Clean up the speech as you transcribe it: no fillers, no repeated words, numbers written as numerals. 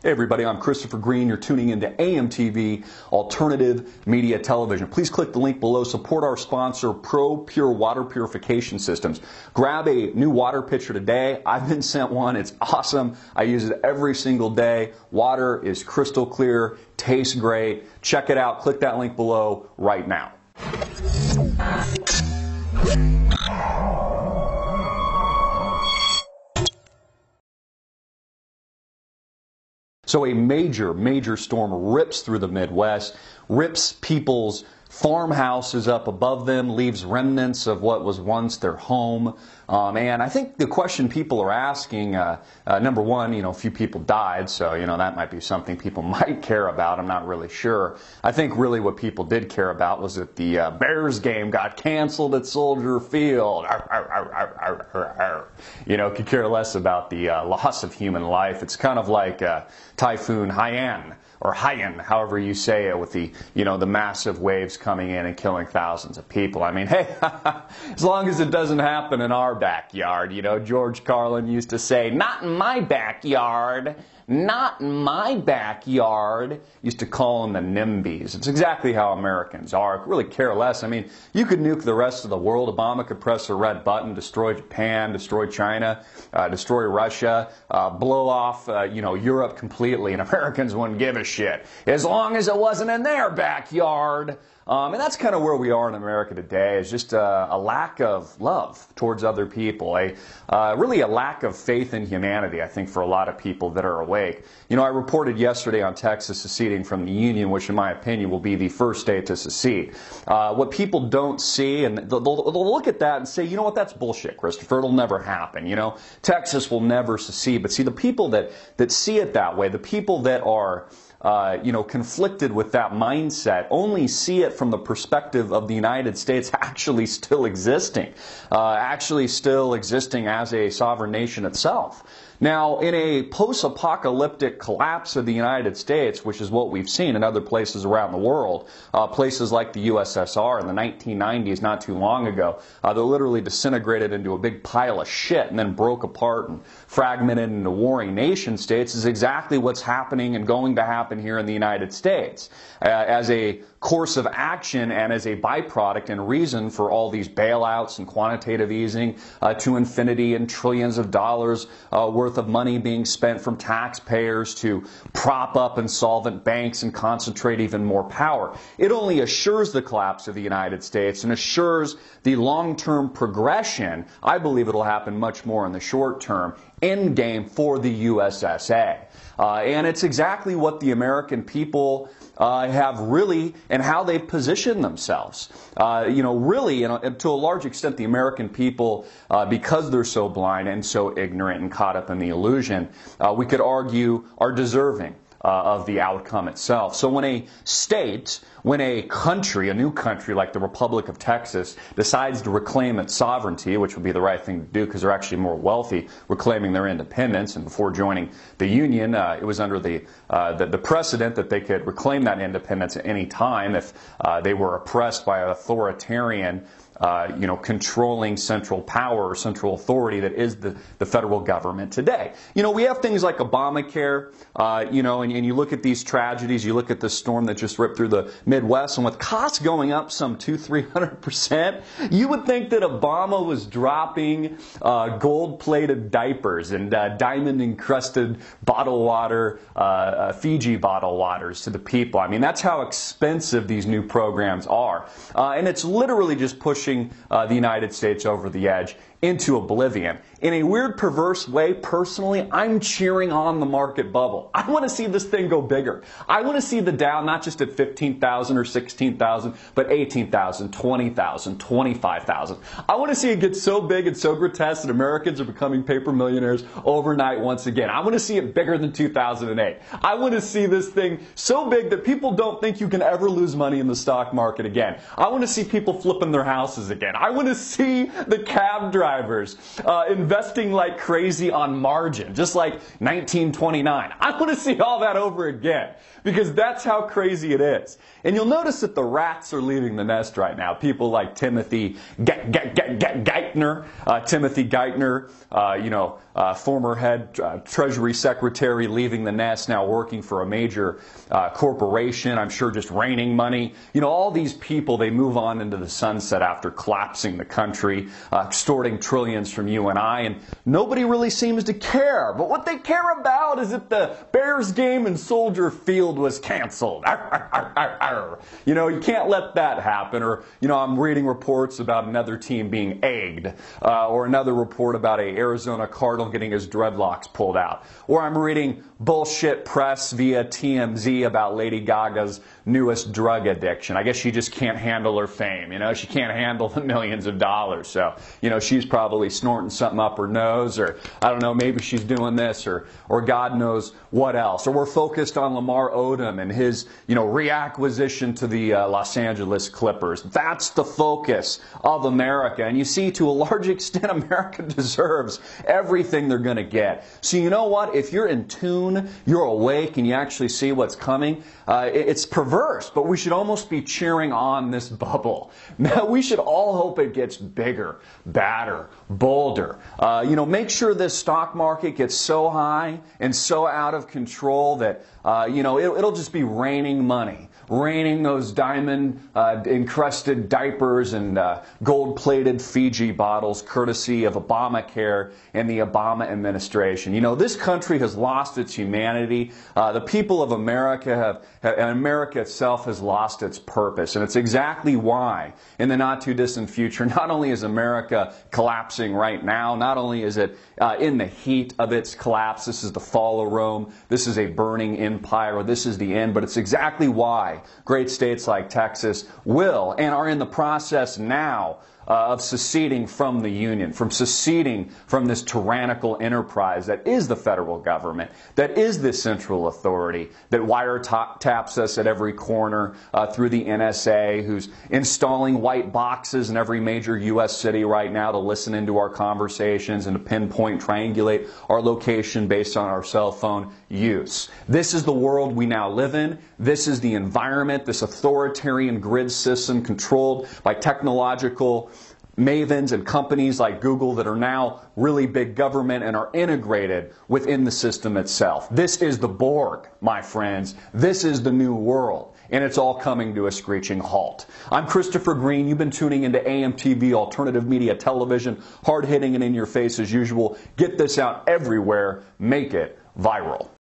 Hey everybody, I'm Christopher Green. You're tuning into AMTV, Alternative Media Television. Please click the link below. Support our sponsor, Pro Pure Water Purification Systems. Grab a new water pitcher today. I've been sent one. It's awesome. I use it every single day. Water is crystal clear, tastes great. Check it out. Click that link below right now. So a major storm rips through the Midwest, rips people's farmhouses up above them, leaves remnants of what was once their home. And I think the question people are asking, number one, a few people died, so, that might be something people might care about. I'm not really sure. I think really what people did care about was that the Bears game got canceled at Soldier Field. Could care less about the loss of human life. It's kind of like Typhoon Haiyan, or Haiyan, however you say it, with the, the massive waves coming in and killing thousands of people. I mean, hey, as long as it doesn't happen in our backyard. George Carlin used to say, not in my backyard. Not in my backyard. Used to call them the NIMBYs. It's exactly how Americans are. Really care less. I mean, you could nuke the rest of the world. Obama could press a red button, destroy Japan, destroy China, destroy Russia, blow off, Europe completely, and Americans wouldn't give a shit. As long as it wasn't in their backyard. And that's kind of where we are in America today, is just a lack of love towards other people, really a lack of faith in humanity, I think, for a lot of people that are awake. I reported yesterday on Texas seceding from the Union, which in my opinion will be the first state to secede. What people don't see, and they'll look at that and say, you know what, that's bullshit, Christopher, it'll never happen. Texas will never secede. But see, the people that see it that way, the people that are conflicted with that mindset, only see it from the perspective of the United States actually still existing as a sovereign nation itself. Now, in a post-apocalyptic collapse of the United States, which is what we've seen in other places around the world, places like the USSR in the 1990s, not too long ago, they literally disintegrated into a big pile of shit and then broke apart and fragmented into warring nation states, is exactly what's happening and going to happen here in the United States. As a course of action and as a byproduct and reason for all these bailouts and quantitative easing to infinity and trillions of dollars worth of money being spent from taxpayers to prop up insolvent banks and concentrate even more power. It only assures the collapse of the United States and assures the long-term progression. I believe it'll happen much more in the short term end game for the USSA. And it's exactly what the American people have really, and how they've positioned themselves. Really, and to a large extent, the American people, because they're so blind and so ignorant and caught up in the illusion, we could argue are deserving of the outcome itself. So when a state, when a country, a new country like the Republic of Texas, decides to reclaim its sovereignty, which would be the right thing to do because they're actually more wealthy, reclaiming their independence, and before joining the Union, it was under the precedent that they could reclaim that independence at any time if they were oppressed by an authoritarian controlling central power or central authority that is the federal government today. We have things like Obamacare, and you look at these tragedies, you look at the storm that just ripped through the Midwest, and with costs going up some 200-300%, you would think that Obama was dropping gold-plated diapers and diamond-encrusted bottled water, Fiji bottled waters to the people. I mean, that's how expensive these new programs are. And it's literally just pushing the United States over the edge into oblivion. In a weird, perverse way, personally, I'm cheering on the market bubble. I want to see this thing go bigger. I want to see the Dow not just at 15,000 or 16,000, but 18,000, 20,000, 25,000. I want to see it get so big and so grotesque that Americans are becoming paper millionaires overnight once again. I want to see it bigger than 2008. I want to see this thing so big that people don't think you can ever lose money in the stock market again. I want to see people flipping their houses again. I want to see the cab driver drivers, investing like crazy on margin, just like 1929. I want to see all that over again, because that's how crazy it is. And you'll notice that the rats are leaving the nest right now. People like Timothy Geithner, former head Treasury Secretary, leaving the nest, now working for a major corporation, I'm sure just raining money. All these people, they move on into the sunset after collapsing the country, extorting trillions from you and I, and nobody really seems to care. But what they care about is that the Bears game in Soldier Field was canceled. You can't let that happen. Or, I'm reading reports about another team being egged, or another report about a Arizona Cardinal getting his dreadlocks pulled out. Or I'm reading bullshit press via TMZ about Lady Gaga's newest drug addiction. I guess she just can't handle her fame. She can't handle the millions of dollars. So, she's probably snorting something up her nose, or I don't know, maybe she's doing this, or God knows what else. Or we're focused on Lamar Odom and his, reacquisition to the Los Angeles Clippers. That's the focus of America. And you see, to a large extent, America deserves everything they're going to get. So you know what? If you're in tune, you're awake, and you actually see what's coming, it's perverse, but we should almost be cheering on this bubble. Now, we should all hope it gets bigger, badder, bolder. Make sure this stock market gets so high and so out of control that, it'll just be raining money. Raining those diamond encrusted diapers and gold-plated Fiji bottles, courtesy of Obamacare and the Obama administration. This country has lost its humanity. The people of America and America itself has lost its purpose. And it's exactly why, in the not-too-distant future, not only is America collapsing right now, not only is it in the heat of its collapse, this is the fall of Rome, this is a burning empire, this is the end, but it's exactly why great states like Texas will and are in the process now of seceding from the Union, from seceding from this tyrannical enterprise that is the federal government, that is this central authority, that wiretaps us at every corner through the NSA, who's installing white boxes in every major U.S. city right now to listen into our conversations and to pinpoint, triangulate our location based on our cell phone use. This is the world we now live in. This is the environment, this authoritarian grid system controlled by technological mavens and companies like Google that are now really big government and are integrated within the system itself. This is the Borg, my friends. This is the new world. And it's all coming to a screeching halt. I'm Christopher Green. You've been tuning into AMTV Alternative Media Television, hard-hitting and in your face as usual. Get this out everywhere. Make it viral.